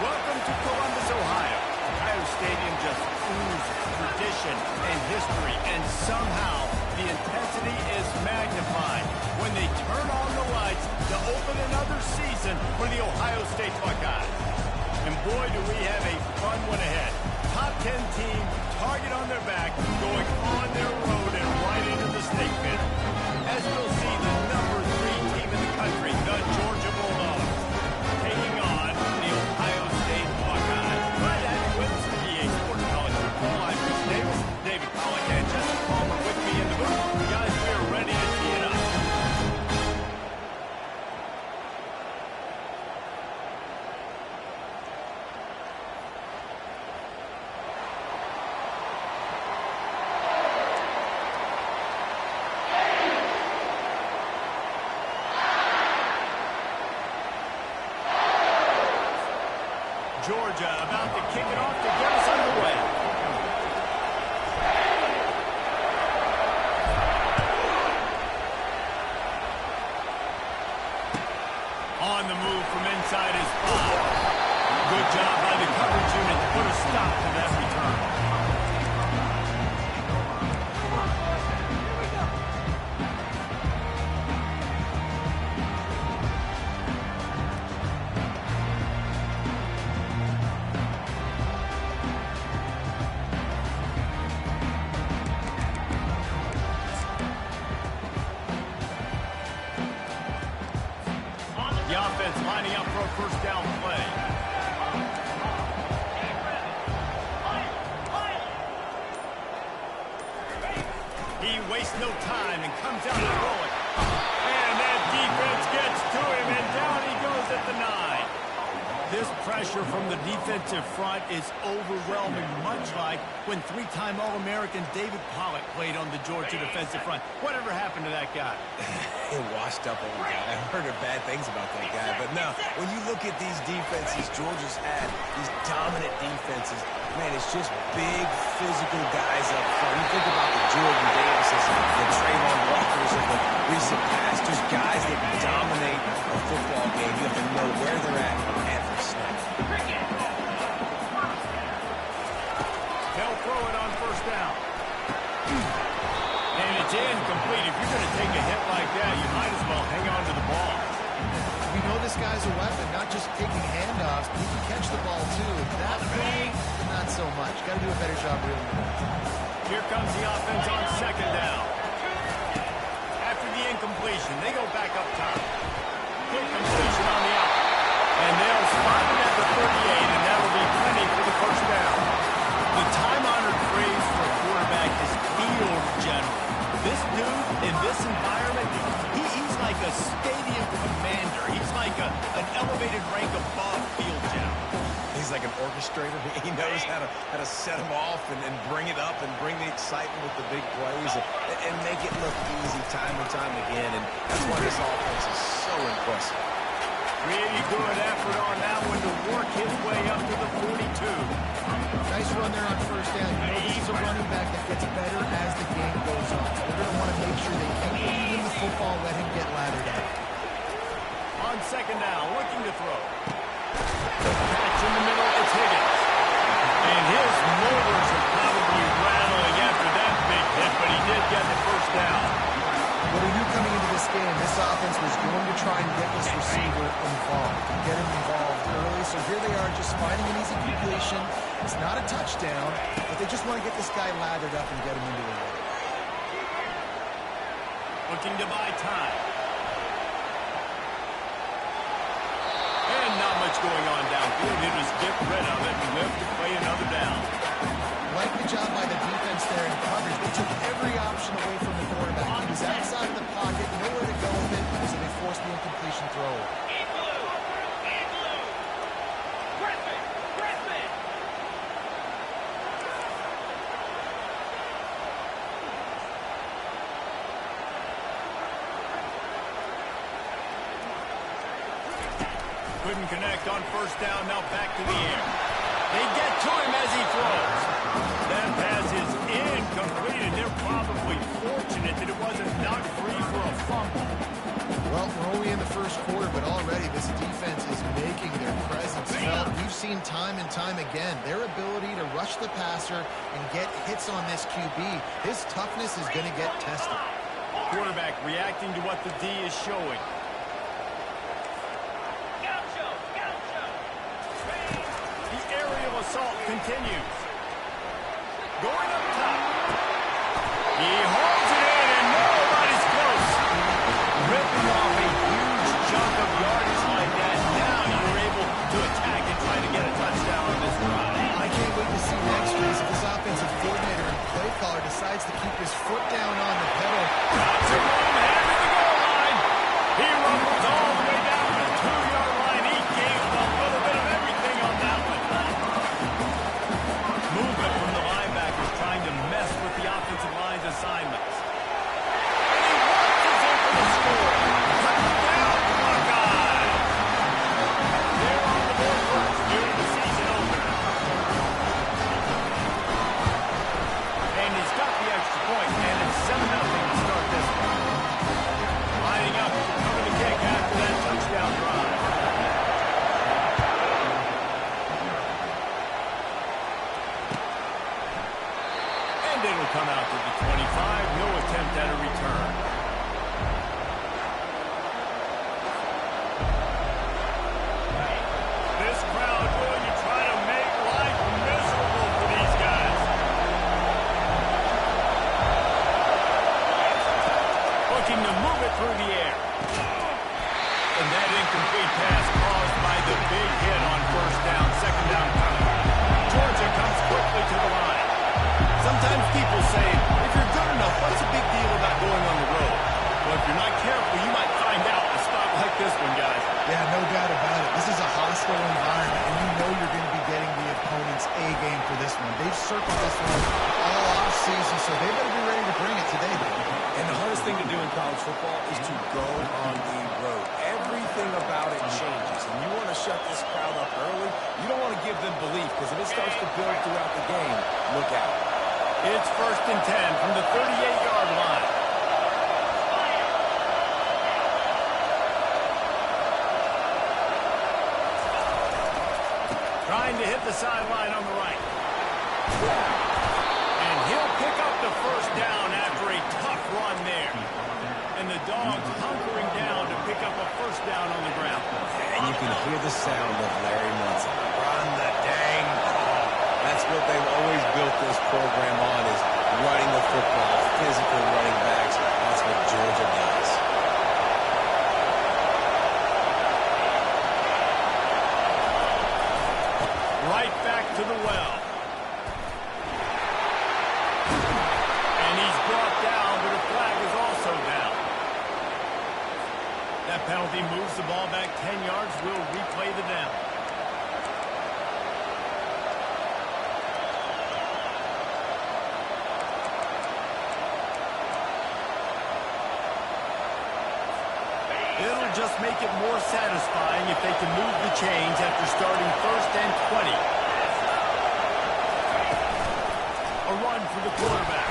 Welcome to Columbus, Ohio. Ohio Stadium just oozes tradition and history, and somehow the intensity is magnified when they turn on the lights to open another season for the Ohio State Buckeyes. And boy, do we have a fun one ahead. Top 10 team, target on their back, going on their road and right into the snake pit. As we'll see, the number 3 team in the country, the Georgia Bulldogs, taking on the Ohio State Buckeyes. Right at Wins EA Sports College Football. I'm Chris Davis, David Pollack, and Justin Palmer with me in the booth. Guys, we are ready to tee it up. Georgia about to kick it off to get us underway. On the move from inside his 5. Good job by the coverage unit to put a stop to that return. The offense lining up for a first down play. He wastes no time and comes out and rolling. And that defense gets to him, and down he goes at the 9. This pressure from the defensive front is overwhelming, much like when 3-time All-American David Pollack played on the Georgia defensive front. Whatever happened to that guy? He washed up old guy. I've heard of bad things about that guy. But no, when you look at these defenses Georgia's had, these dominant defenses, man, it's just big, physical guys up front. You think about the Jordan Davises, the Trayvon Walkers of the recent past, just guys that dominate a football game. You have to know where they're at every snap. They'll throw it on first down. And it's incomplete. If you're going to take a hit like that, you might as well hang on to the ball. We know this guy's a weapon, not just taking handoffs, but he can catch the ball too. That play, not so much. Got to do a better job reeling it in. Here comes the offense on second down. After the incompletion, they go back up top. Quick completion on the out. And they'll spot it at the 38, and that'll be plenty for the first down. The time-honored phrase for a quarterback is field general. This dude, in this environment, he's like a stadium commander. He's like an elevated rank above field general. He's like an orchestrator. He knows how to set them off and bring it up and bring the excitement with the big plays and make it look easy time and time again. And that's why this offense is so impressive. Really good effort on that one to work his way up to the 42. Nice run there on first down. You know, he's a running back that gets better as the game goes on. So they're going to want to make sure they keep him the football, let him get lathered up. On second down, looking to throw. Catch in the middle, it's Higgins. And his motors are probably rattling after that big hit, but he did get the first down. What we knew coming into this game, this offense was going to try and get this receiver involved, get him involved early. So here they are just finding an easy completion. It's not a touchdown, but they just want to get this guy lathered up and get him into the run. Looking to buy time. And not much going on downfield. He'll just get rid of it and live to play another down. Like the job by the defense there in coverage. They took every option away from the quarterback. He was outside of the pocket, nowhere to go with it, so they forced the incompletion throw. Couldn't connect on first down, now back to the air. They get to him as he throws. That pass is incomplete, and they're probably fortunate that it wasn't knocked free for a fumble. Well, we're early in the first quarter, but already this defense is making their presence felt. We've seen time and time again their ability to rush the passer and get hits on this QB. His toughness is going to get tested. Quarterback reacting to what the D is showing. The aerial assault continues. Going up top. He holds it in, and nobody's close. Ripping off a huge chunk of yardage like that. Now you're able to attack and try to get a touchdown on this drive. I can't wait to see next phase if this offensive coordinator and play caller decides to keep his foot down on the pedal. Drops it one hand at the goal line. He rumbles all the way down to the 2-yard line. He gave a little bit of everything on that one. Movement from the linebackers trying to mess with the offensive line's assignments. And he watches in for the score. Touchdown, Buckeyes! They're on the board first during the season opener. And he's got the extra point, and it's 7-0 to start this one. Lining up to cover the kick after that touchdown drive. And it'll come out to the 25. No attempt at a return. This crowd going to try to make life miserable for these guys. Looking to move it through the air. And that incomplete pass caused by the big hit on first down, second down coming. Georgia comes quickly to the line. Sometimes people say, if you're good enough, what's the big deal about going on the road? Well, if you're not careful, you might find out in a spot like this one, guys. Yeah, no doubt about it. This is a hostile environment, and you know you're going to be getting the opponent's A game for this one. They've circled this one all off season, so they better be ready to bring it today. And the hardest thing to do in college football is to go on the road. Everything about it changes, and you want to shut this crowd up early. You don't want to give them belief, because if it starts to build throughout the game, look out. It's 1st and 10 from the 38-yard line. Trying to hit the sideline on the right. And he'll pick up the first down after a tough run there. And the Dogs hunkering down to pick up a first down on the ground. And you can hear the sound of Larry Munson. Run the dang ball. That's what they've always built this program on, is running the football, physical running backs. That's what Georgia does. Right back to the well. And he's brought down, but a flag is also down. That penalty moves the ball back 10 yards. We'll replay the down. It'll just make it more satisfying if they can move the chains after starting 1st and 20. A run for the quarterback.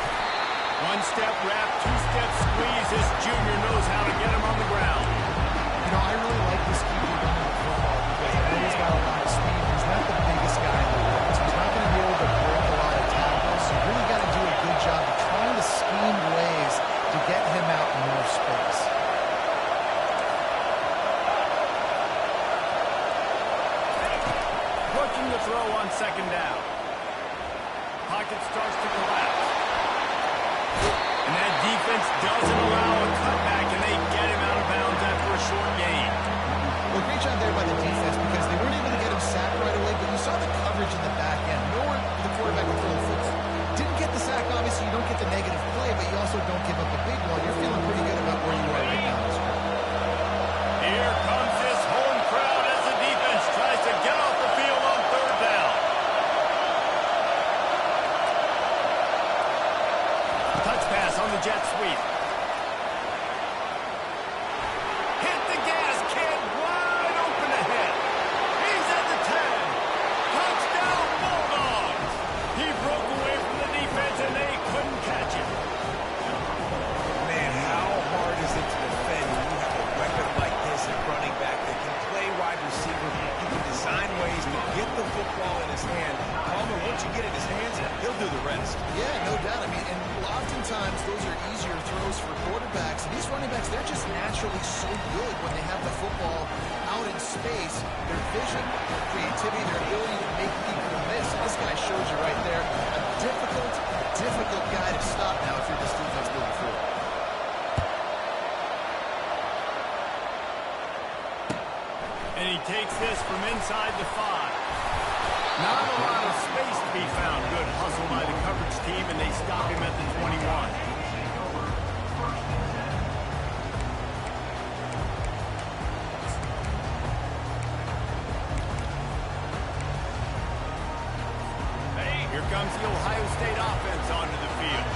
One-step wrap, two-step squeeze. This junior knows how to get him on the ground. You know, I really like this keeper running the football because I know he's got a lot of speed. He's not the biggest guy in the world, so he's not going to be able to break a lot of tackles. So you really got to do a good job of trying to scheme ways to get him out in more space. Looking to throw on second down. Pocket starts to collapse. And that defense doesn't allow a cutback, and they get him out of bounds after a short gain. Well, great job there by the defense because they weren't able to get him sacked right away, but you saw the coverage in the back end. Nowhere for the quarterback to throw the football. Didn't get the sack, obviously. You don't get the negative play, but you also don't give up a big one. You're feeling pretty good about where you are right now in this game. Here comes this home crowd as the defense tries to get off the field on third down. Touch pass on the jet sweep. Hit the gas, kid. Wide open ahead. He's at the 10. football in his hand. Palmer, once you get in his hands, he'll do the rest. Yeah, no doubt. I mean, and oftentimes those are easier throws for quarterbacks. And these running backs, they're just naturally so good when they have the football out in space. Their vision, their creativity, their ability to make people miss. And this guy shows you right there. A difficult guy to stop now if you're this defense moving forward. And he takes this from inside the 5. Not a lot of space to be found. Good hustle by the coverage team, and they stop him at the 21. Here comes the Ohio State offense onto the field.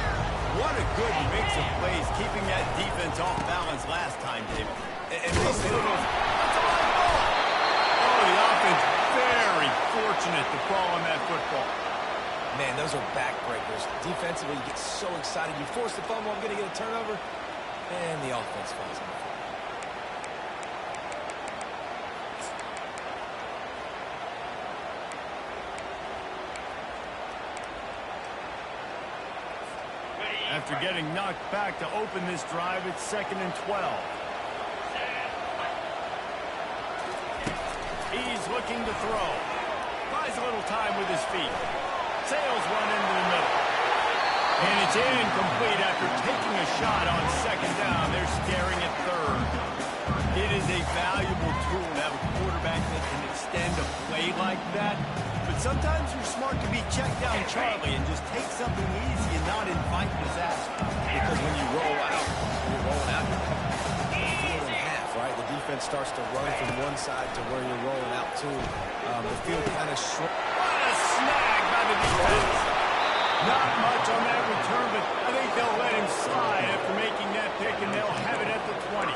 What a good mix of plays, keeping that defense off balance last time, David. And they still go. That's a live ball. Oh, the offense very fortunate to fall on that football. Man, those are backbreakers. Defensively, you get so excited. You force the fumble, I'm going to get a turnover, and the offense falls on the field. After getting knocked back to open this drive, it's 2nd and 12. He's looking to throw. Buys a little time with his feet. Sails one into the middle. And it's incomplete after taking a shot on 2nd down. They're staring at 3rd. It is a valuable tool to have a quarterback that can extend a play like that. But sometimes you're smart to be checked down Charlie and just take something easy and not invite disaster. Because when you roll out, you're rolling out your field in half, right? The defense starts to run from one side to where you're rolling out to. The field kind of shrunk. What a snag by the defense. Not much on that return, but I think they'll let him slide after making that pick, and they'll have it at the 20.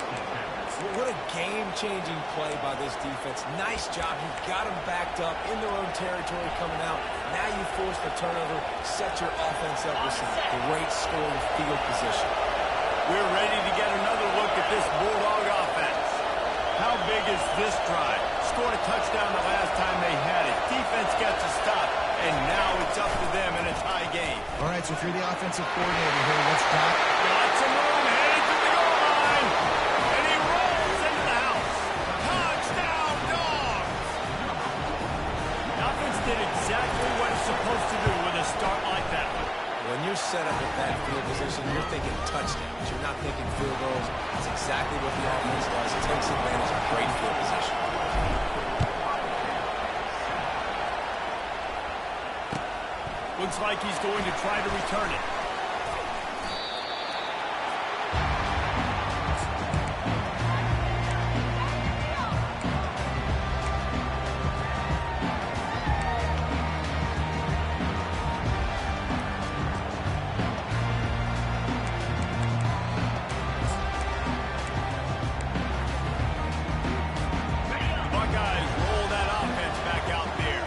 What a game-changing play by this defense. Nice job. You got them backed up in their own territory coming out. Now you force the turnover, set your offense up with some great scoring field position. We're ready to get another look at this Bulldog offense. How big is this drive? Scored a touchdown the last time they had it. Defense gets a stop, and now it's up to them in a tie game. All right, so if you're the offensive coordinator here, let's drop. Got some room, headed to the goal line. And he rolls into the house. Touchdown, Dogs! The offense did exactly what it's supposed to do with a start like that. When you're set up at that field position, you're thinking touchdowns. You're not thinking field goals. That's exactly what the offense does. It takes advantage of great field position. Looks like he's going to try to return it. Buckeyes roll that offense back out there.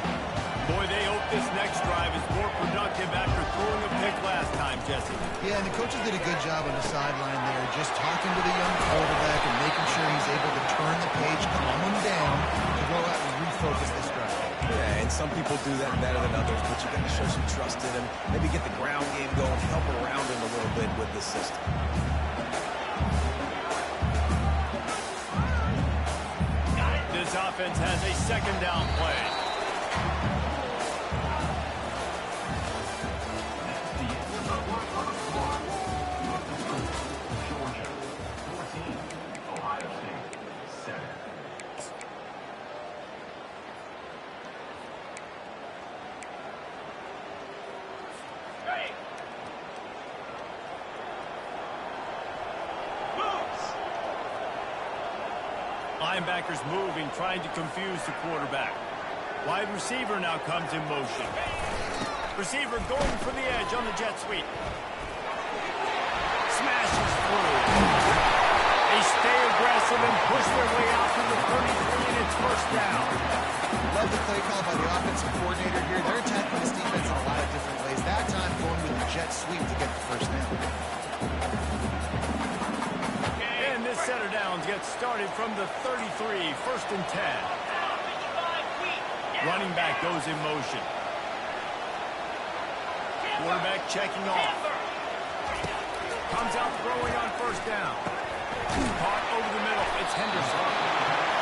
Boy, they hope this next drive is more productive after throwing a pick last time, Jesse. Yeah, and the coaches did a good job on the sideline there, just talking to the young quarterback and making sure he's able to turn the page, calm him down, to go out and refocus this drive. Yeah, and some people do that better than others, but you got to show some trust in him. Maybe get the ground game going, help around him a little bit with the system. This offense has a 2nd down play. Linebackers moving, trying to confuse the quarterback. Wide receiver now comes in motion. Receiver going for the edge on the jet sweep. Smashes through. They stay aggressive and push their way out to the 33, and it's 1st down. Love the play call by the offensive coordinator here. They're attacking this defense in a lot of different ways. That time going with the jet sweep to get the 1st down. And this set of downs gets started from the 33, 1st and 10. Running back goes in motion. Quarterback checking off. Comes out throwing on first down. Caught over the middle. It's Henderson.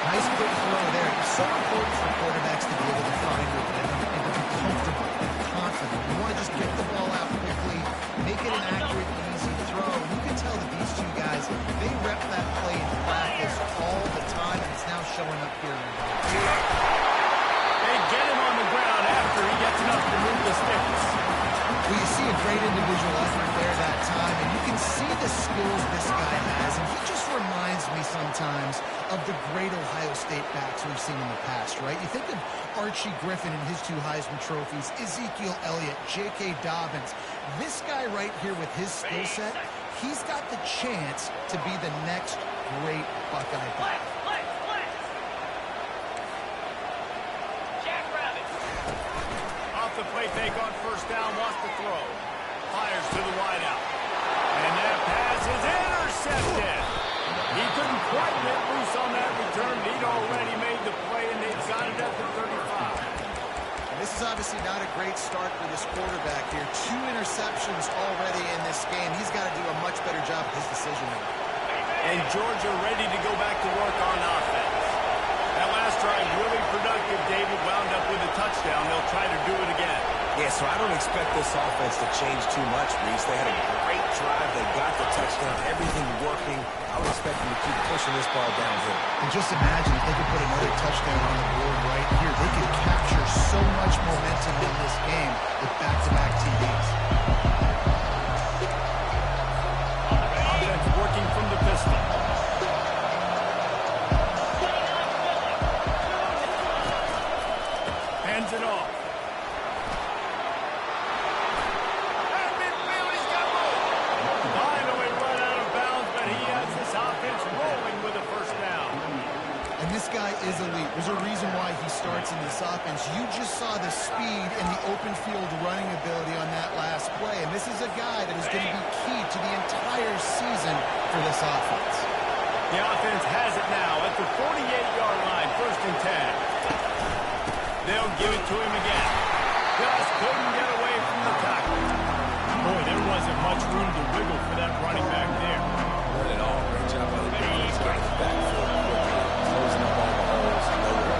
Nice quick throw there. It's so important for quarterbacks to be able to find their rhythm and to be comfortable and confident. You want to just get the ball out quickly, make it an accurate, easy throw. And you can tell that these two guys, they rep that play in practice all the time, and it's now showing up here in the game. They get him on the ground after he gets enough to move the sticks. Well, you see a great individual effort there that time, and you can see the skills this guy has, and he just reminds me sometimes of the great Ohio State backs we've seen in the past, right? You think of Archie Griffin and his 2 Heisman trophies, Ezekiel Elliott, J.K. Dobbins. This guy right here with his skill set, he's got the chance to be the next great Buckeye back. The play fake on first down, wants to throw. Fires to the wideout. And that pass is intercepted. He couldn't quite get loose on that return. He'd already made the play, and they've got it at the 35. And this is obviously not a great start for this quarterback here. 2 interceptions already in this game. He's got to do a much better job with his decision-making. And Georgia ready to go back to work on offense. That last drive really productive. David wound up with a touchdown. They'll try to do it again. Yeah, so I don't expect this offense to change too much, Reese. They had a great drive. They got the touchdown. Everything working. I would expect them to keep pushing this ball downhill. And just imagine if they could put another touchdown on the board right here. They could capture so much momentum in this game with back-to-back TDs. Offense working from the pistol. Hands it off. And midfield, he's got room. Finally run out of bounds, but he has this offense rolling with a first down. And this guy is elite. There's a reason why he starts in this offense. You just saw the speed and the open field running ability on that last play. And this is a guy that is going to be key to the entire season for this offense. The offense has it now at the 48-yard line, 1st and 10. They'll give it to him again. Just couldn't get away from the tackle. Boy, there wasn't much room to wiggle for that running back there. Not at all. Great job by the defense. Getting the backfield quickly, closing up all the holes. Nowhere.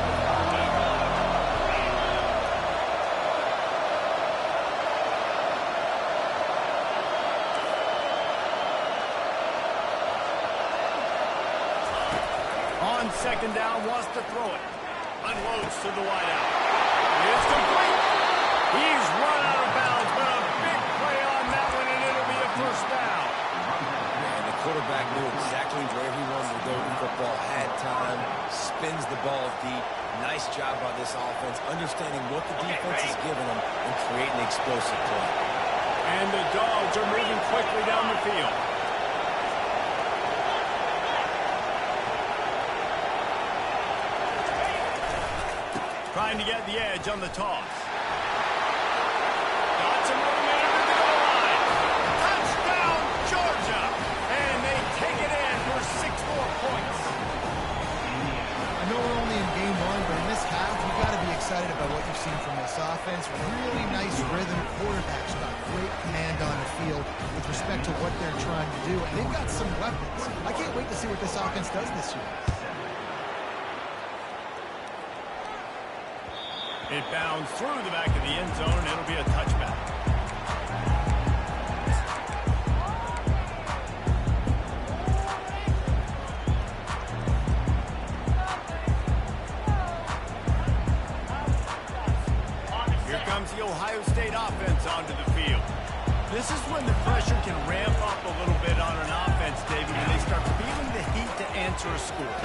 On 2nd down, wants to throw it. Unloads to the wideout. It's complete. He's run out of bounds, but a big play on that one, and it'll be a first down. And the quarterback knew exactly where he wanted to go with the football, had time, spins the ball deep. Nice job by this offense, understanding what the defense is giving them and creating explosive play. And the Dogs are moving quickly down the field. Trying to get the edge on the toss. Got some room in under the goal line. Touchdown, Georgia! And they take it in for 6 more points. I know we're only in game 1, but in this half, you've got to be excited about what you've seen from this offense. Really nice rhythm. Quarterback's got great command on the field with respect to what they're trying to do. And they've got some weapons. I can't wait to see what this offense does this year. It bounds through the back of the end zone, and it'll be a touchback. Here comes the Ohio State offense onto the field. This is when the pressure can ramp up a little bit on an offense, David, when they start feeling the heat to answer a score.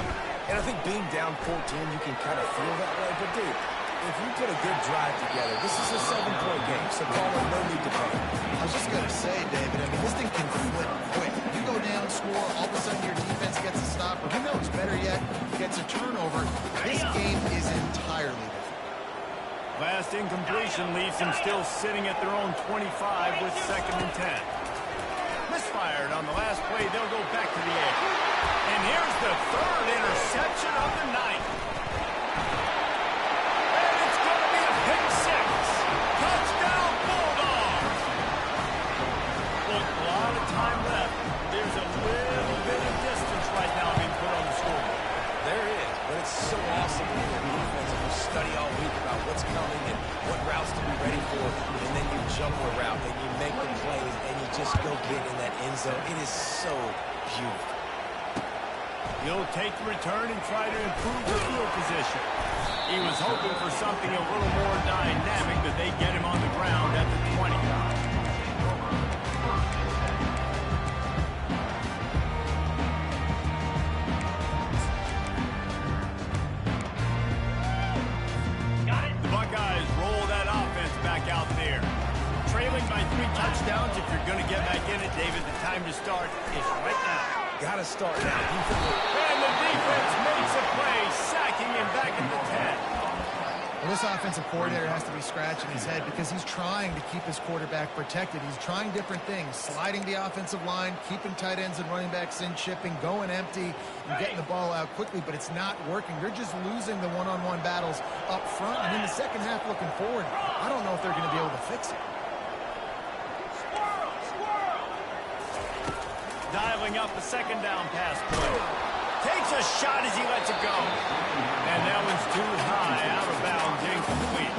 And I think being down 14, you can kind of feel that way. But, dude, if you put a good drive together, this is a 7-point game, so Palmer, no need to panic. I was just going to say, David, I mean, this thing can flip quick. You go down, score, all of a sudden your defense gets a stop, or who knows, better yet, gets a turnover. This game is entirely different. Last incompletion leaves them still sitting at their own 25 with 2nd and 10. Misfired on the last play. They'll go back to the edge. And here's the 3rd interception of the night. And it's good. routes to be ready for, and then you jump the route, and you make the plays, and you just go get in that end zone. It is so beautiful. He'll take the return and try to improve the field position. He was hoping for something a little more dynamic, but they get him on the ground at the 20. The Buckeyes roll that offense back out there. Trailing by 3 touchdowns. If you're going to get back in it, David, the time to start is right now. Got to start now. And the defense makes a play, sacking him back at the 10. Well, this offensive coordinator has to be scratching his head because he's trying to keep his quarterback protected. He's trying different things, sliding the offensive line, keeping tight ends and running backs in, chipping, going empty, and getting the ball out quickly, but it's not working. They're just losing the one-on-one battles up front, and in the second half looking forward, I don't know if they're going to be able to fix it. Dialing up the second down pass play. Takes a shot as he lets it go. And that one's too high, out of bounds, incomplete.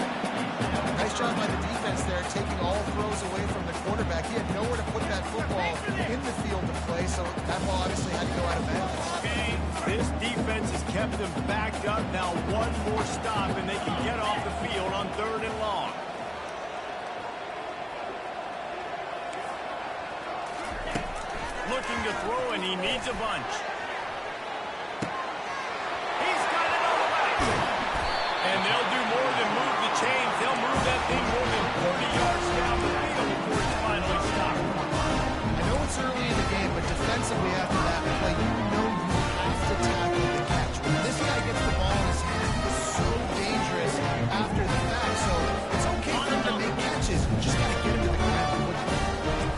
Nice job by the defense there, taking all throws away from the quarterback. He had nowhere to put that football in the field to play, so that ball obviously had to go out of bounds. This defense has kept them backed up. Now one more stop, and they can get off the field on 3rd and long. Looking to throw, and he needs a bunch. He's got it all the way. And they'll do more than move the chains. They'll move that thing more than 40 yards down the field before it's finally stopped. I know it's early in the game, but defensively after that play, you know you have to tackle the catch. When this guy gets the ball in his hand, it's so dangerous after the fact. So it's okay for him to make catches. You just got to get him to the ground quickly.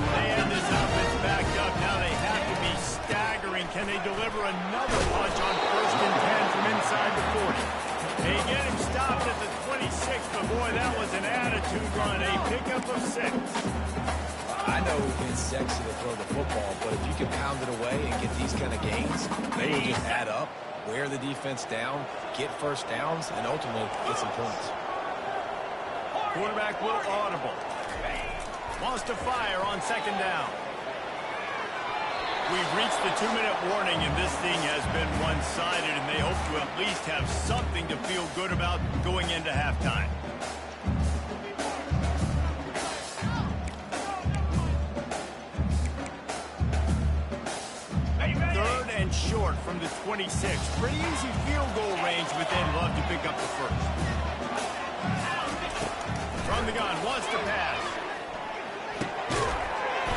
They have this offense backed up. Now they have to be staggering. Can they deliver another punch on 1st and 10 from inside the 40? They get him stopped at the 26, but boy, that was an attitude run. A pickup of 6. I know it's sexy to throw the football, but if you can pound it away and get these kind of gains, they will just add up, wear the defense down, get first downs, and ultimately get some points. Quarterback will audible. Wants to fire on 2nd down. We've reached the 2-minute warning, and this thing has been one-sided, and they hope to at least have something to feel good about going into halftime. Third and short from the 26. Pretty easy field goal range, but they'd love to pick up the first. From the gun, wants to pass.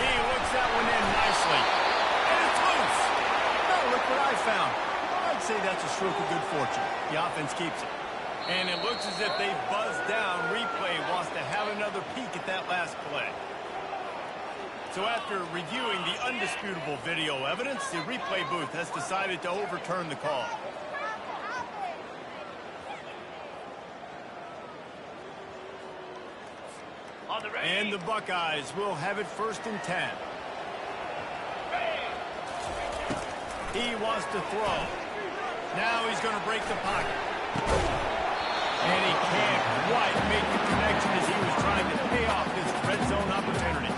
He looks that one in nicely. And it's loose. Now look what I found. I'd say that's a stroke of good fortune. The offense keeps it. And it looks as if they've buzzed down. Replay wants to have another peek at that last play. So after reviewing the undisputable video evidence, the replay booth has decided to overturn the call. And the Buckeyes will have it 1st and 10. He wants to throw. Now he's going to break the pocket. And he can't quite make the connection as he was trying to pay off this red zone opportunity.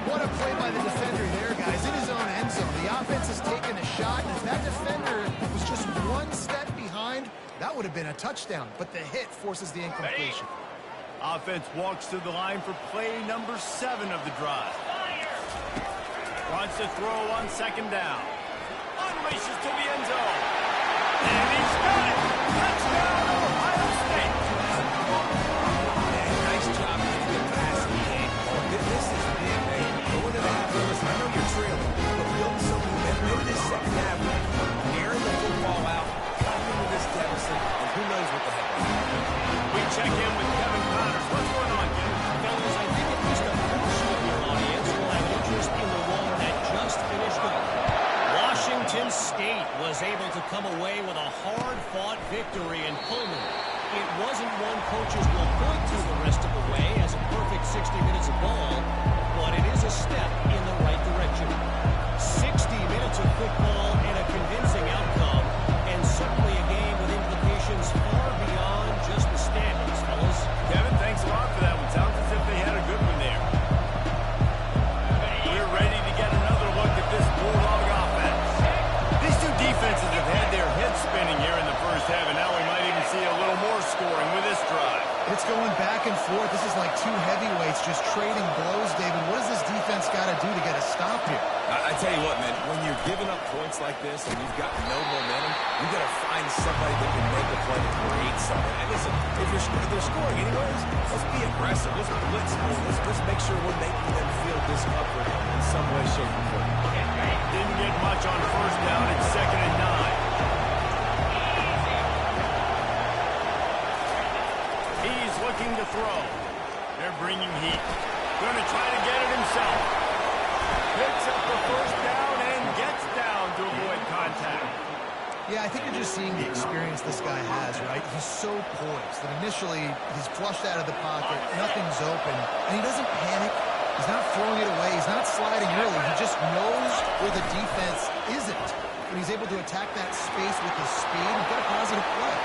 What a play by the defender there, guys, in his own end zone. The offense has taken a shot, and if that defender was just one step behind, that would have been a touchdown. But the hit forces the incompletion. Offense walks to the line for play number 7 of the drive. Wants to throw on 2nd down. Unleashes to the end zone. And he's got it! Touchdown, Ohio State! Yeah, nice job getting the pass in the game. This is big, man. Going to the half, listen, I know you're trailing, but building some momentum. Maybe this second half, airing the football out, copying with this deficit, and who knows what the heck will happen. We check in with Kevin Connors. What's going on, Kevin? Fellas, I think at least a portion of your audience will have interest in the one that just finished up. Washington State was able to come away with a hard-fought victory in Pullman. It wasn't one coaches will point to the rest of the way as a perfect 60 minutes of ball, but it is a step in the right direction. 60 minutes of football and a convincing outcome, and certainly a game with implications far beyond just the standings, fellas. Kevin, thanks a lot. This is like two heavyweights just trading blows, David. What does this defense got to do to get a stop here? I tell you what, man, when you're giving up points like this and you've got no momentum, you got to find somebody that can make a play to create something. And listen, if they're scoring anyways, let's be aggressive. Let's blitz more. Let's make sure we're making them feel discomfort in some way, shape, or form. Didn't get much on first down. It's 2nd and 9. He's looking to throw. They're bringing heat. Going to try to get it himself. Picks up the first down and gets down to avoid contact. Yeah, I think you're just seeing the experience this guy has, right? He's so poised that initially he's flushed out of the pocket, nothing's open, and he doesn't panic. He's not throwing it away. He's not sliding early. He just knows where the defense isn't. And he's able to attack that space with his speed and get a positive play.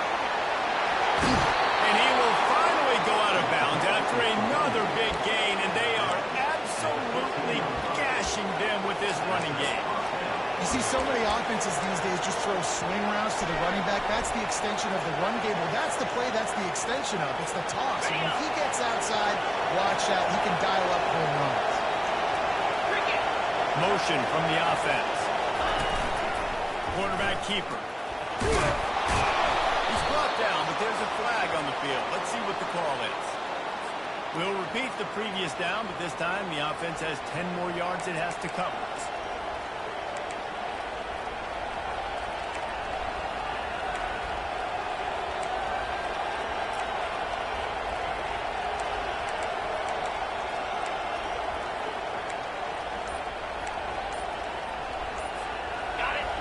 And he will finally go out of bounds after another big gain, and they are absolutely gashing them with this running game. You see so many offenses these days just throw swing routes to the running back. That's the extension of the run game. Well, that's the play that's the extension of. It's the toss. And when he gets outside, watch out. He can dial up home runs. Motion from the offense. Quarterback keeper. He's brought down, but there's a flag on the field. Let's see what the call is. We'll repeat the previous down, but this time the offense has 10 more yards it has to cover.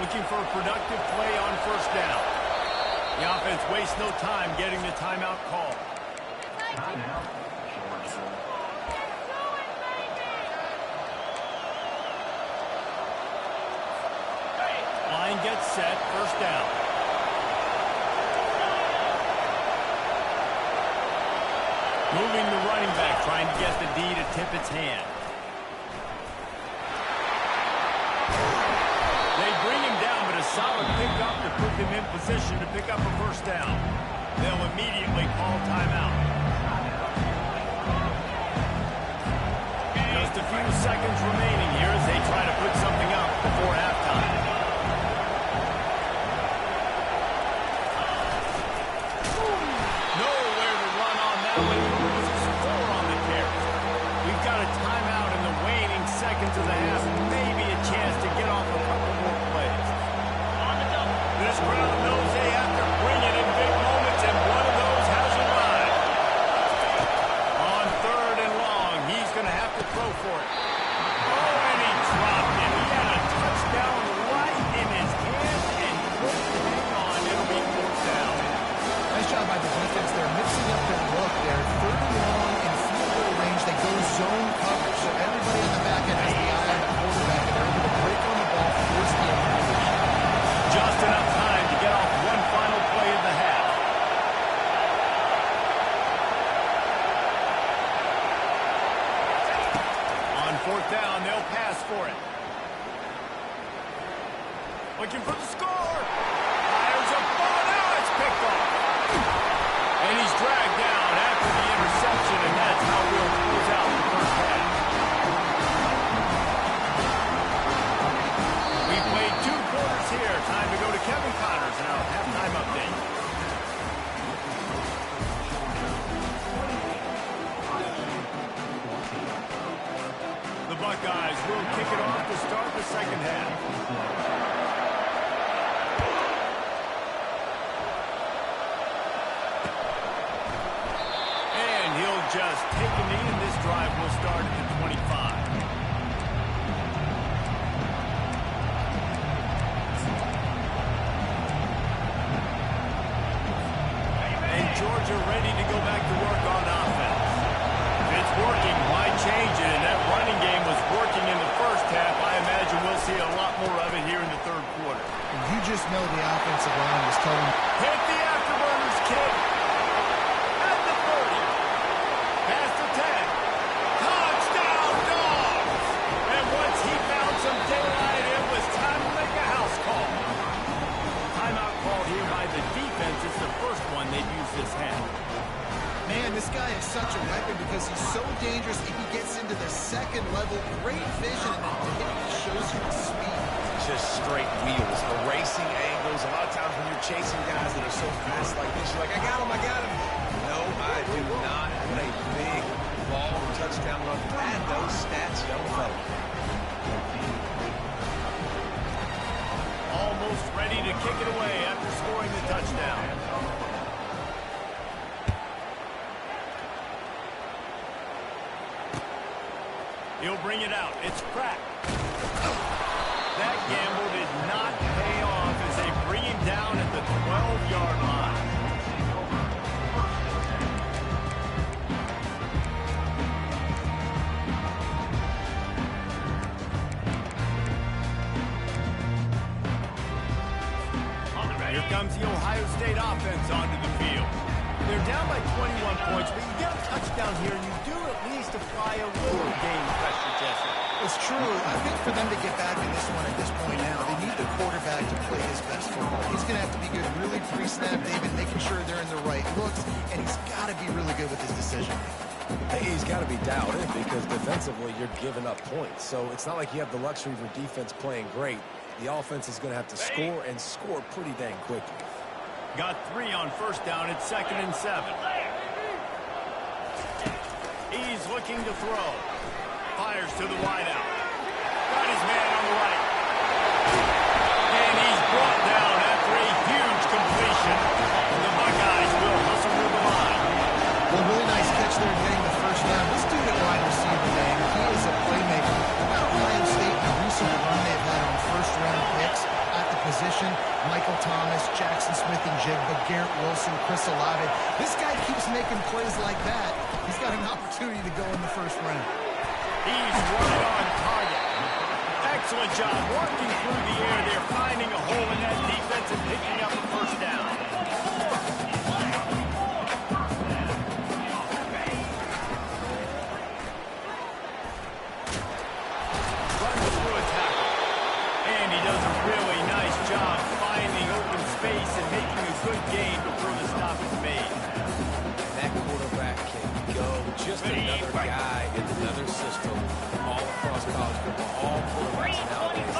Looking for a productive play on first down. The offense wastes no time getting the timeout call. Line gets set, first down. Moving the running back, trying to get the D to tip its hand. They bring him down, but a solid pickup to put them in position to pick up a first down. They'll immediately call timeout. Just a few seconds remaining here as they try to put something up before halftime. Nowhere to run on that one. He loses 4 on the carry. We've got a timeout in the waning seconds of the half. Maybe a chance to get off a couple more plays. This crowd knows they have to bring it in big moments, and one of those has arrived. On 3rd and long, he's going to have to throw for it. Oh, and he dropped it. He had a touchdown right in his hand and couldn't hang on. It'll be 4th down. Nice job by the defense. They're mixing up their look. They're 3rd and long in field goal range. They go zone coverage, so everybody on the back end has the eye on the quarterback, and they're able to break on the ball, force the incompletion. Just enough time to get off one final play of the half. On 4th down, they'll pass for it. Looking for the score. Fires a ball. Now it's picked off. And he's dragged down after the interception, and that's how we'll close out the first half. We played 2 quarters here. Time to go to Kevin Connors and our halftime update. The Buckeyes will kick it off to start the second half. Just take a knee, and this drive will start at the 25. And Georgia ready to go back to work on offense. If it's working, why change it? And that running game was working in the first half. I imagine we'll see a lot more of it here in the 3rd quarter. And you just know the offensive line is telling you. Hit the afterburners, kid. At the 30. Past the 10. Touchdown, Dogs! And once he found some daylight, it was time to make a house call. Timeout called here by the defense. It's the first one they've used this half. Man, this guy is such a weapon because because he's so dangerous. If he gets into the second level, great vision, and it shows you his speed. Just straight wheels, erasing angles. A lot of times when you're chasing guys that are so fast like this, you're like, I got him. No, I do not. What a big ball touchdown run. Add those stats, young fella. Almost ready to kick it away after scoring the touchdown. He'll bring it out. It's cracked. That gamble did not pay off as they bring him down at the 12-yard line. Here comes the Ohio State offense onto the field. They're down by 21 points, but you get a touchdown here, and you do at least apply a little game pressure, Jesse. It's true. I think for them to get back in this one at this point now, they need the quarterback to play his best football. He's going to have to be good really pre-snap, David, making sure they're in the right looks, and he's got to be really good with his decision. Hey, he's got to be dialed in because defensively you're giving up points. So it's not like you have the luxury for defense playing great. The offense is going to have to score and score pretty dang quickly. Got 3 on first down. It's 2nd and 7. He's looking to throw. Fires to the wideout. Got his man on the right. And he's brought down after a huge completion. The Buckeyes will hustle to the line. Well, really nice catch there getting the first down. This dude at wide receiver, man, he is a playmaker. Ohio State, the recent run they've had on first-round picks at the position, Michael Thomas, Jackson Smith-Njigba, Garrett Wilson, Chris Olave. This guy keeps making plays like that. He's got an opportunity to go in the first round. He's right on target. Excellent job working through the air there, finding a hole in that defense and picking up a first down. Runs through a tackle. And he does a really nice job finding open space and making a good gain before the stop is made. That quarterback can go. Just another guy in another system all across college football. All quarterbacks nowadays.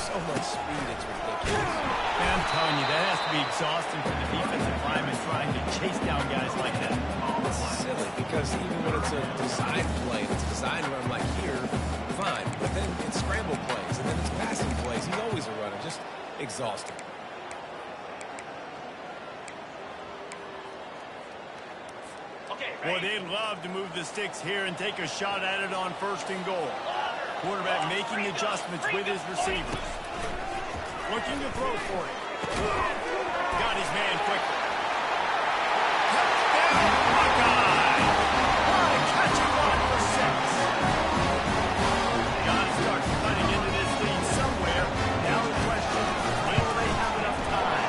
So much speed, it's ridiculous. And I'm telling you, that has to be exhausting for the defensive lineman trying to chase down guys like that. It's silly because even when it's a design play, it's a design run like here, fine. But then it's scramble plays, and then it's passing plays. He's always a runner. Just exhausting. Boy, they'd love to move the sticks here and take a shot at it on 1st and goal. Quarterback making adjustments with his receivers. Looking to throw for it. Got his man quickly. Touchdown, Buckeye! What a catch and run for 6. Got to start cutting into this lead somewhere. Now the question, will they have enough time?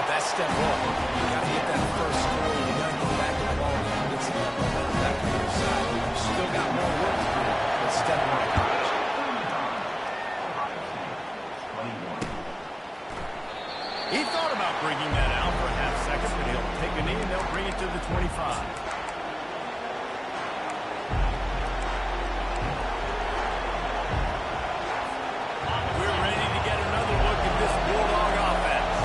But that's step 1. You got to get that first score. You got to get back in the ball. Get some momentum back on your side. You still got more work to do, but step 1. He thought about bringing that out for a half second, but he'll take a knee and they'll bring it to the 25. We're ready to get another look at this Bulldog offense.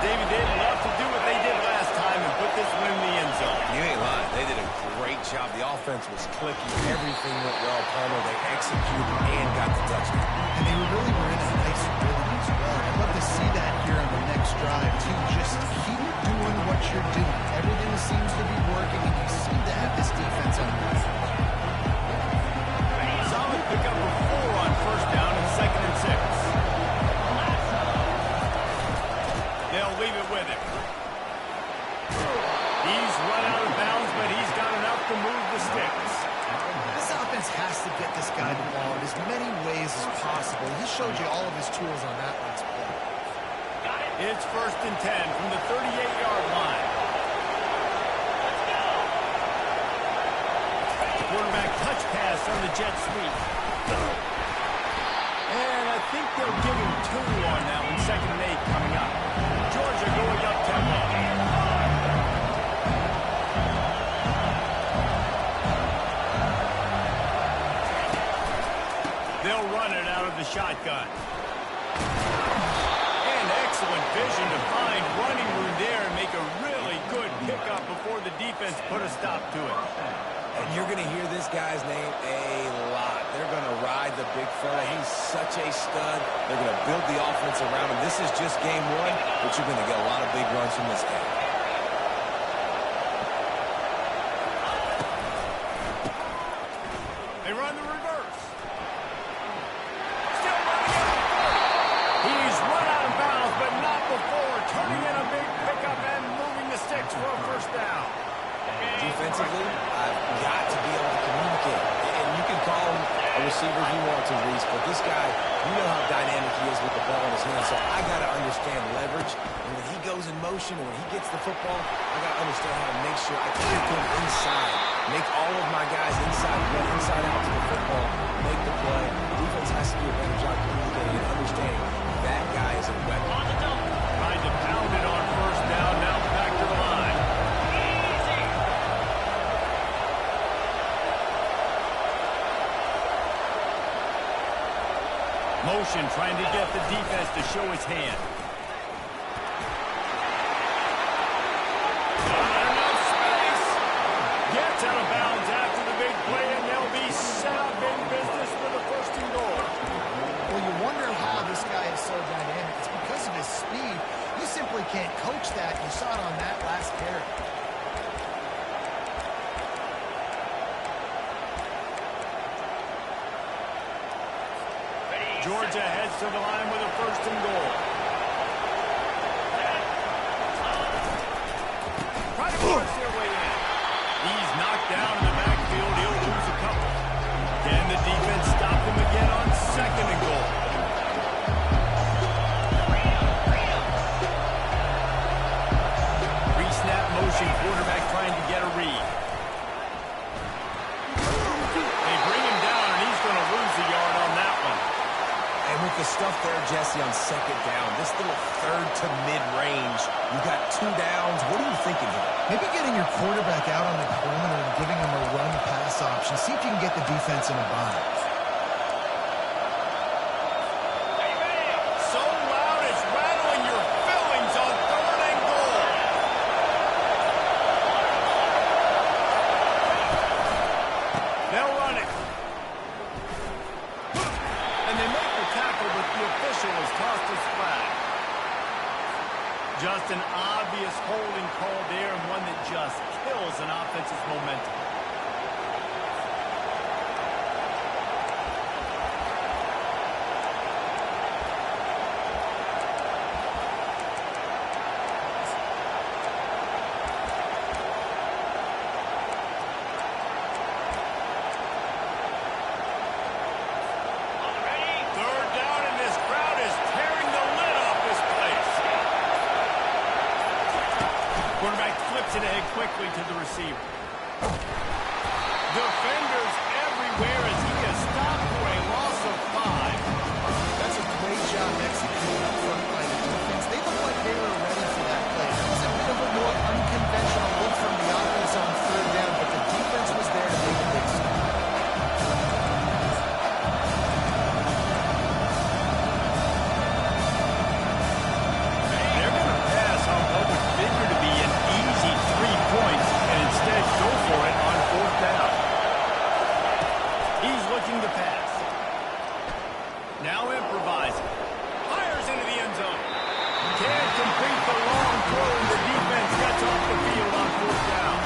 David, they'd love to do what they did last time and put this one in the end zone. You ain't lying. They did a great job. The offense was clicking. Everything went well. Palmer, they executed and got the touchdown. And they really were in a nice rhythm as well. I'd love to see that here on the next drive, too. Just keep doing what you're doing. Everything seems to be working, and you seem to have this defense on your side. Solid pickup of 4 on first down and 2nd and 6. They'll leave it with him. He's run out of bounds, but he's got enough to move the sticks. This offense has to get this guy the ball in as many ways as possible. He showed you all of his tools on that last play. It's 1st and 10 from the 38-yard line. Quarterback touch pass on the jet sweep. And I think they'll give him 2 on that one. 2nd and 8 coming up. Georgia going up tempo. They'll run it out of the shotgun. And excellent vision to find running room there and make a really good pickup before the defense put a stop to it. And you're going to hear this guy's name a lot. They're going to ride the big fella. He's such a stud. They're going to build the offense around him. This is just game one, but you're going to get a lot of big runs from this guy. They run the reverse. Still running it. He's run out of bounds, but not before turning in a big pickup and moving the sticks for a first down. Defensively, I've got to be able to communicate. And you can call him a receiver if you want to, Reese, but this guy, you know how dynamic he is with the ball in his hands, so I got to understand leverage. And when he goes in motion and when he gets the football, I got to understand how to make sure I keep him inside. Make all of my guys inside, run inside out to the football, make the play. The defense has to do a better job communicating and understanding that guy is a weapon. Tried to pound it on first down, now back to the line. Motion, trying to get the defense to show his hand. Not enough space. Gets out of bounds after the big play, and they'll be set up in business for the first and goal. Well, you wonder how this guy is so dynamic. It's because of his speed. You simply can't coach that. You saw it on that last carry. Georgia heads to the line with a first and goal. Try to force their way in. He's knocked down in the backfield. He'll lose a couple. Can the defense stop him again on second and goal? Pre-snap motion, quarterback trying to get a read. They bring him down, and he's going to lose a yard on that one. And with the stuff there, Jesse, on second down, this little third to mid-range, you got 2 downs. What are you thinking here? Maybe getting your quarterback out on the perimeter and giving him a run-pass option. See if you can get the defense in a bind. So loud it's rattling your fillings on third and goal. They'll run it. And they make the tackle, but the official has tossed his flag. Just an obvious holding call there, and one that just kills an offense's momentum. Third down, and this crowd is tearing the lid off this place. Quarterback flips it ahead quickly to the receiver. Defenders everywhere as he is stopped for a loss of 5. That's a great job executing up front by the defense. They looked like they were ready for that play. That was a bit of a more unconventional look from the offense on third down, but the defense was there to make a big stop. They're going to pass on what would figure to be an easy 3 points and instead go for it on fourth down. He's looking to pass. Now improvising. Fires into the end zone. Can't complete the long throw, and the defense gets off the field on fourth down.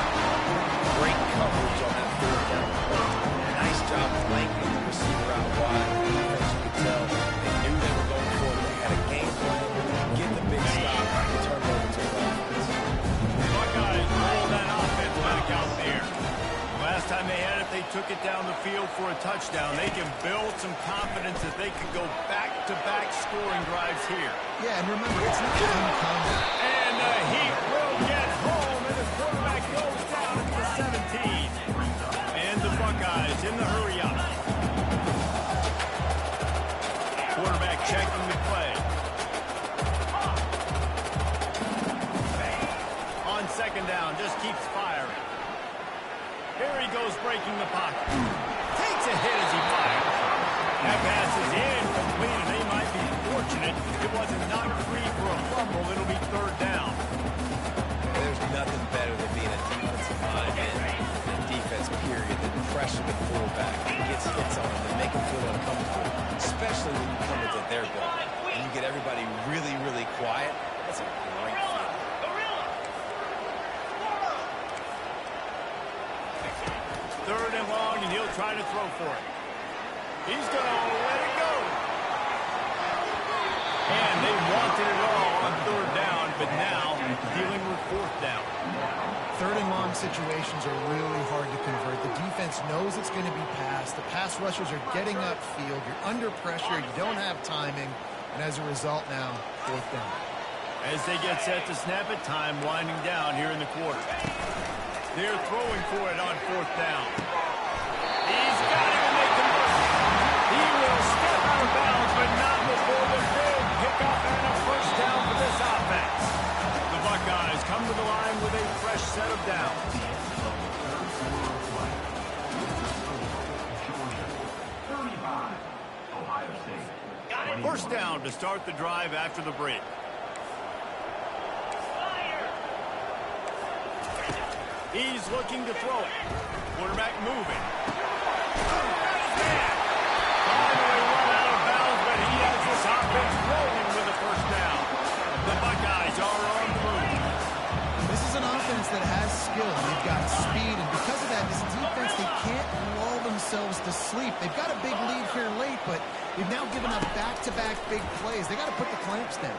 Great coverage on that third down play. Nice job blanking the receiver out wide. The defense, you could tell, they knew they were going for it. They had a game plan, get the big stop, and turn it over to the offense. Buckeyes roll that offense back out there. Last time they had it, they took it down the field for a touchdown. They can build some confidence that they could go back-to-back scoring drives here. Yeah, and remember, it's not uncommon. And the Heat will get home, and the quarterback goes down at the 17. And the Buckeyes in the hurry-up. Quarterback checking the play. On second down, just keeps firing. Here he goes breaking the pocket. Takes a hit as he fires. That pass is incomplete, and they might be fortunate it wasn't knocked free for a fumble. It'll be third down. There's nothing better than being a defensive line and a defense, period, than pressure the fullback. It gets hits on them and make them feel uncomfortable, especially when you come into their building and you get everybody really, really quiet. That's a great feeling. Third and long, and he'll try to throw for it. He's going to let it go. And they wanted it all on third down, but now dealing with fourth down. Third and long situations are really hard to convert. The defense knows it's going to be passed. The pass rushers are getting upfield. You're under pressure. You don't have timing. And as a result now, fourth down. As they get set to snap it, time winding down here in the quarter. They're throwing for it on fourth down. He's got it and they convert. He will step out of bounds, but not before the big pickup and a first down for this offense. The Buckeyes come to the line with a fresh set of downs. First down to start the drive after the break. He's looking to throw it. Quarterback moving. Finally run out of bounds, but he has this offense rolling with a first down. The Buckeyes are on the move. This is an offense that has skill. They've got speed, and because of that, this defense, they can't lull themselves to sleep. They've got a big lead here late, but they've now given up back-to-back big plays. They got to put the clamps down.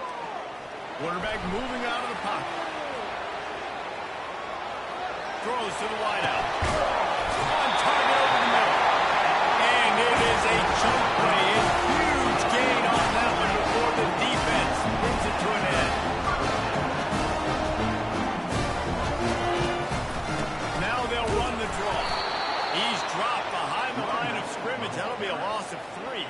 Quarterback moving out of the pocket. Throws to the wideout. On target over the middle. And it is a chunk play. A huge gain on that one before the defense brings it to an end. Now they'll run the draw. He's dropped behind the line of scrimmage. That'll be a loss of 3.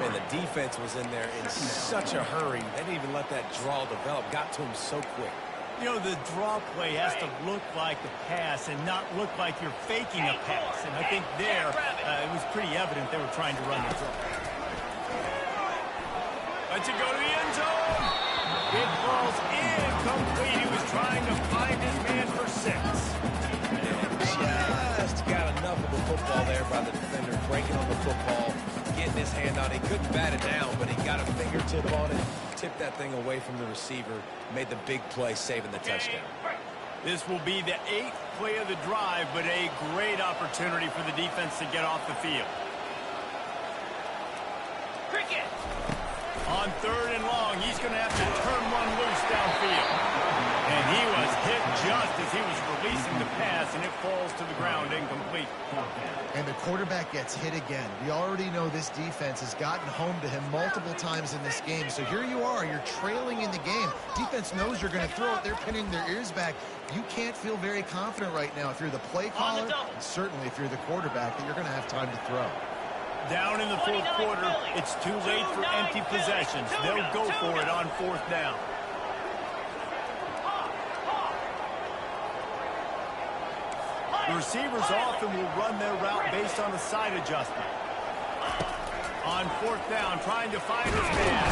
Man, the defense was in there in such a hurry. They didn't even let that draw develop. Got to him so quick. You know, the draw play has to look like a pass and not look like you're faking a pass. And I think there, it was pretty evident they were trying to run the draw. Let's it go to the end zone. It falls incomplete. He was trying to find his man for 6. Just got enough of the football there by the defender, breaking on the football, getting his hand on it. He couldn't bat it down, but he got a fingertip on it, tipped that thing away from the receiver, made the big play, saving the touchdown. This will be the 8th play of the drive, but a great opportunity for the defense to get off the field. Cricket. On third and long, he's going to have to turn one loose downfield. And he was hit just as he was releasing the pass, and it falls to the ground incomplete. And the quarterback gets hit again. We already know this defense has gotten home to him multiple times in this game. So here you are, you're trailing in the game. Defense knows you're going to throw it. They're pinning their ears back. You can't feel very confident right now if you're the play caller, and certainly if you're the quarterback, that you're going to have time to throw. Down in the fourth quarter, it's too late for empty possessions. They'll go for it on fourth down. The receivers often will run their route based on a side adjustment. On fourth down, trying to find his man.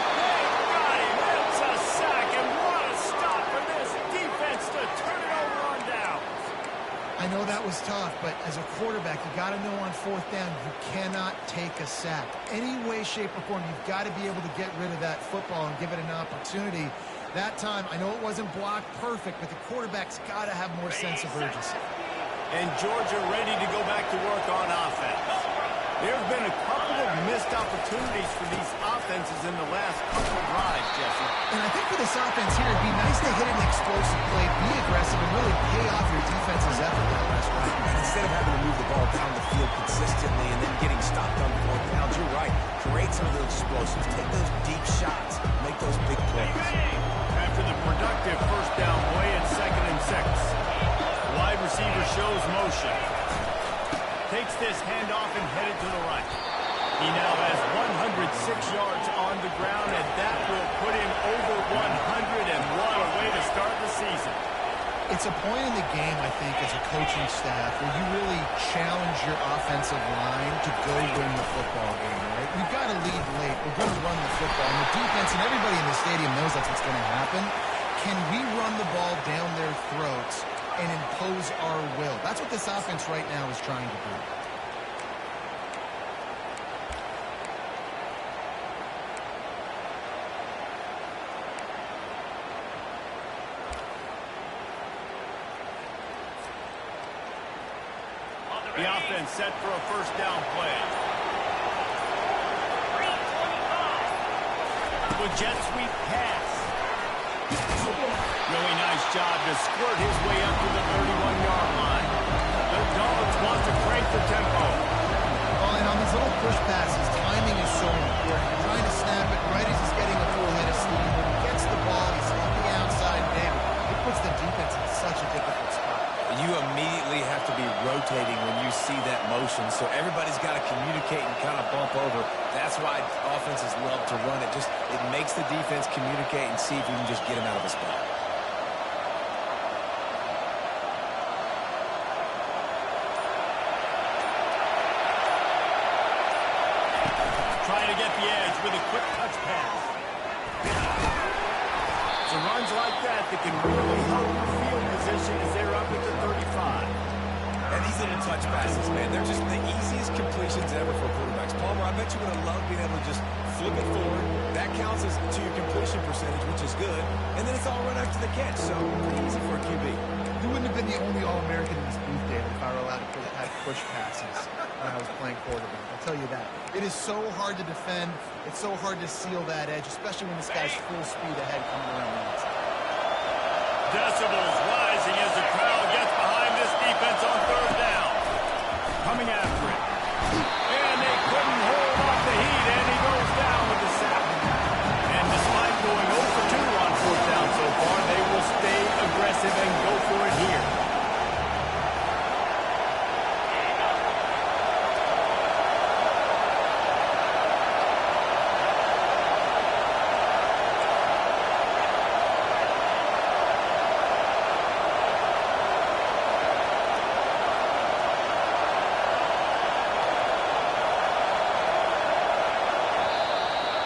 They got him. It's a sack, and what a stop for this defense to turn it over on downs. I know that was tough, but as a quarterback, you got to know on fourth down, you cannot take a sack. Any way, shape, or form, you've got to be able to get rid of that football and give it an opportunity. That time, I know it wasn't blocked perfect, but the quarterback's got to have more sense of urgency. And Georgia ready to go back to work on offense. There have been a couple of missed opportunities for these offenses in the last couple of drives, Jesse. And I think for this offense here, it'd be nice to hit an explosive play, be aggressive, and really pay off your defense's effort that last drive. And instead of having to move the ball down the field consistently and then getting stopped on 4th down, you're right. Create some of those explosives. Take those deep shots. Make those big plays. After the productive first down play at 2nd and 6. Wide receiver shows motion. Takes this handoff and headed to the right. He now has 106 yards on the ground, and that will put him over 100, and what a way to start the season. It's a point in the game, I think, as a coaching staff where you really challenge your offensive line to go win the football game, right? We've got to lead late. We're going to run the football. And the defense and everybody in the stadium knows that's what's going to happen. Can we run the ball down their throats and impose our will? That's what this offense right now is trying to do. The offense set for a first down play. With jet sweep pass. Really nice job to squirt his way up to the 31-yard line. The Dolphins want to crank the tempo. Well, and on these little push passes, timing is so important. You're trying to snap it right as he's getting a full head of steam. When he gets the ball, he's on the outside man. It puts the defense in such a difficult spot. You immediately have to be rotating when you see that motion, so everybody's got to communicate and kind of bump over. That's why offenses love to run it. It makes the defense communicate and see if you can just get him out of a spot. Trying to get the edge with a quick touch pass. So runs like that can really help the field position as they're up at the 35. And these little touch passes, man, they're just the easiest completions ever for quarterbacks. Palmer, I bet you would have loved being able to just flip it forward. That counts as to your completion percentage, which is good. And then it's all right after the catch, so pretty easy for a QB. You wouldn't have been the only All-American in this booth, David, if I were allowed to have push passes when I was playing quarterback. I'll tell you that. It is so hard to defend. It's so hard to seal that edge, especially when this guy's full speed ahead coming around the outside. Decibels rising as the crowd gets behind this defense on third down. Coming after it. And they couldn't hold off the heat, and he goes down with the sack. And despite going 0 for 2 on fourth down so far, they will stay aggressive and go for it here.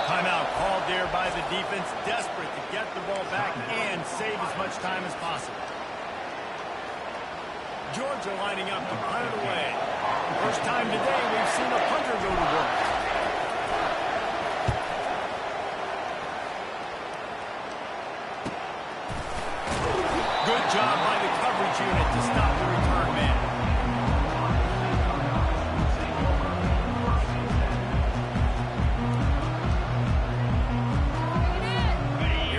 Timeout called there by the defense, desperate to get the ball back and save as much time as possible. Georgia lining up to punt it away. First time today we've seen a punter go to work. Good job by the coverage unit to stop the return man.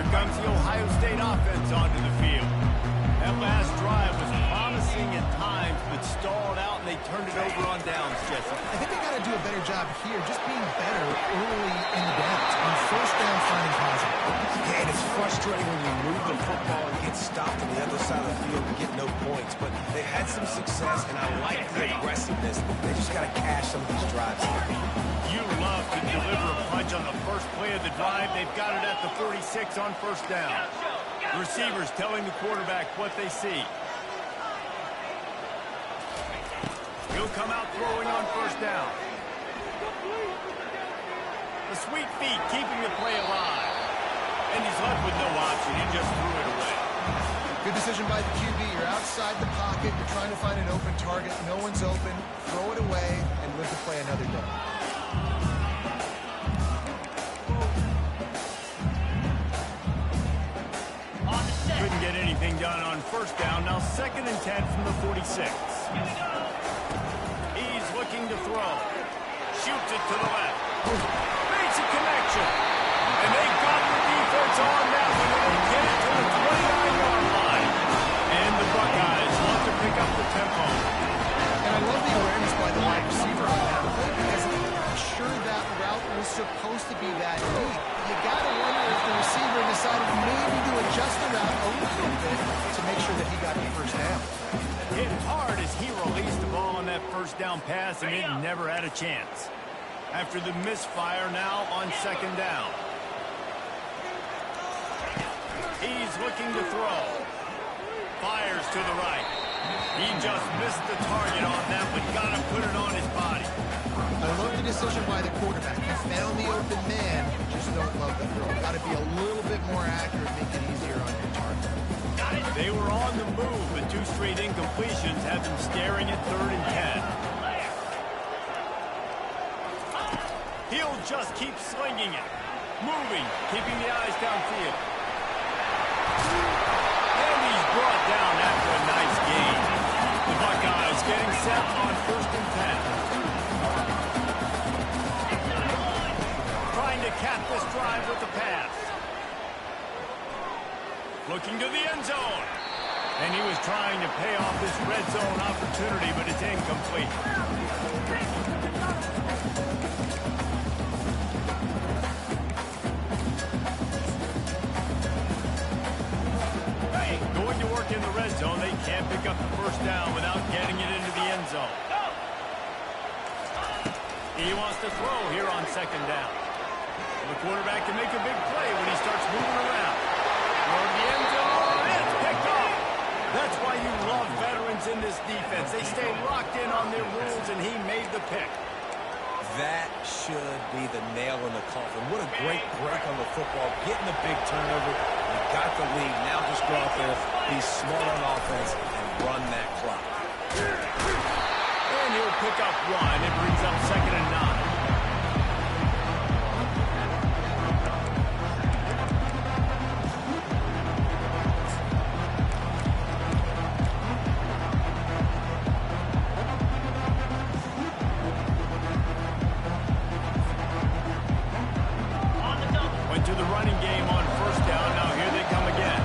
Comes the Ohio State offense onto the field. That last drive was promising at times, but stalled out, and they turned it over on downs, Jesse. I think they got to do a better job here, just being better early in the downs. On first down, finding positive. Yeah, and it's frustrating when you move the football and get stopped on the other side of the field and get no points. But they've had some success, and I like the aggressiveness. They just got to cash some of these drives here. You love to deliver a punch on the first play of the drive. They've got it at the 46 on first down. Receivers telling the quarterback what they see. He'll come out throwing on first down. The sweet feet keeping the play alive. And he's left with no option. He just threw it away. Good decision by the QB. You're outside the pocket. You're trying to find an open target. No one's open. Throw it away and live to play another day. Couldn't get anything done on first down. Now 2nd and 10 from the 46. He's looking to throw. Shoots it to the left. Makes a connection. And they got the defense on that one. And they get it to the 29-yard line. And the Buckeyes want to pick up the tempo. And I love the awareness by the wide receiver on that play, because I'm sure that route was supposed to be that deep. You got to wonder if the receiver decided maybe to adjust the route a little bit to make sure that he got the first down. Hit hard as he released the ball on that first down pass, and it never had a chance. After the misfire, now on 2nd down. He's looking to throw. Fires to the right. He just missed the target on that, but got to put it decision by the quarterback. He found the open man, just don't love the throw. Got to be a little bit more accurate, make it easier on your target. They were on the move, but 2 straight incompletions have them staring at 3rd and 10. He'll just keep slinging it. Moving, keeping the eyes downfield. And he's brought down after a nice gain. The Buckeyes getting set on 1st and 10. Trying to cap this drive with the pass. Looking to the end zone. And he was trying to pay off this red zone opportunity, but it's incomplete. Going to work in the red zone. They can't pick up the 1st down without getting it into the end zone. He wants to throw here on 2nd down. The quarterback can make a big play when he starts moving around. Toward the end zone, it's picked off. That's why you love veterans in this defense. They stay locked in on their rules, and he made the pick. That should be the nail in the coffin. What a great break on the football. Getting the big turnover. You got the lead. Now just go out there, be smart on offense, and run that clock. And he'll pick up 1. It brings up 2nd and 9. To the running game on 1st down. Now here they come again.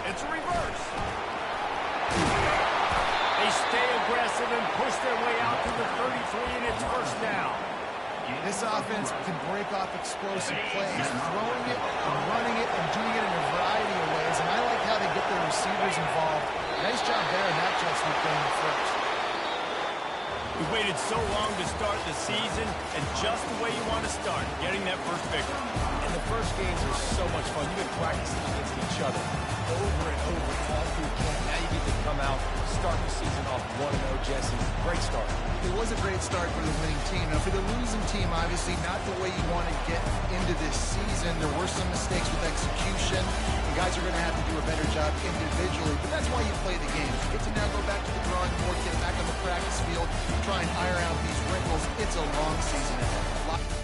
It's a reverse. They stay aggressive and push their way out to the 33, and it's 1st down. This offense can break off explosive plays, throwing it and running it and doing it in a variety of ways, and I like how they get their receivers involved. Nice job there in that jet sweep going first. We waited so long to start the season, and just the way you want to start, getting that first victory. And the first games are so much fun. You've been practicing against each other over and over all through camp. Now you get to come out, start the season off 1-0, Jesse. Great start. It was a great start for the winning team. Now, for the losing team, obviously not the way you want to get into this season. There were some mistakes with execution. The guys are going to have to do a better job individually, but that's why you play the games. You get to now go back to the drawing board, get back on the practice field, try and iron out these wrinkles. It's a long season ahead.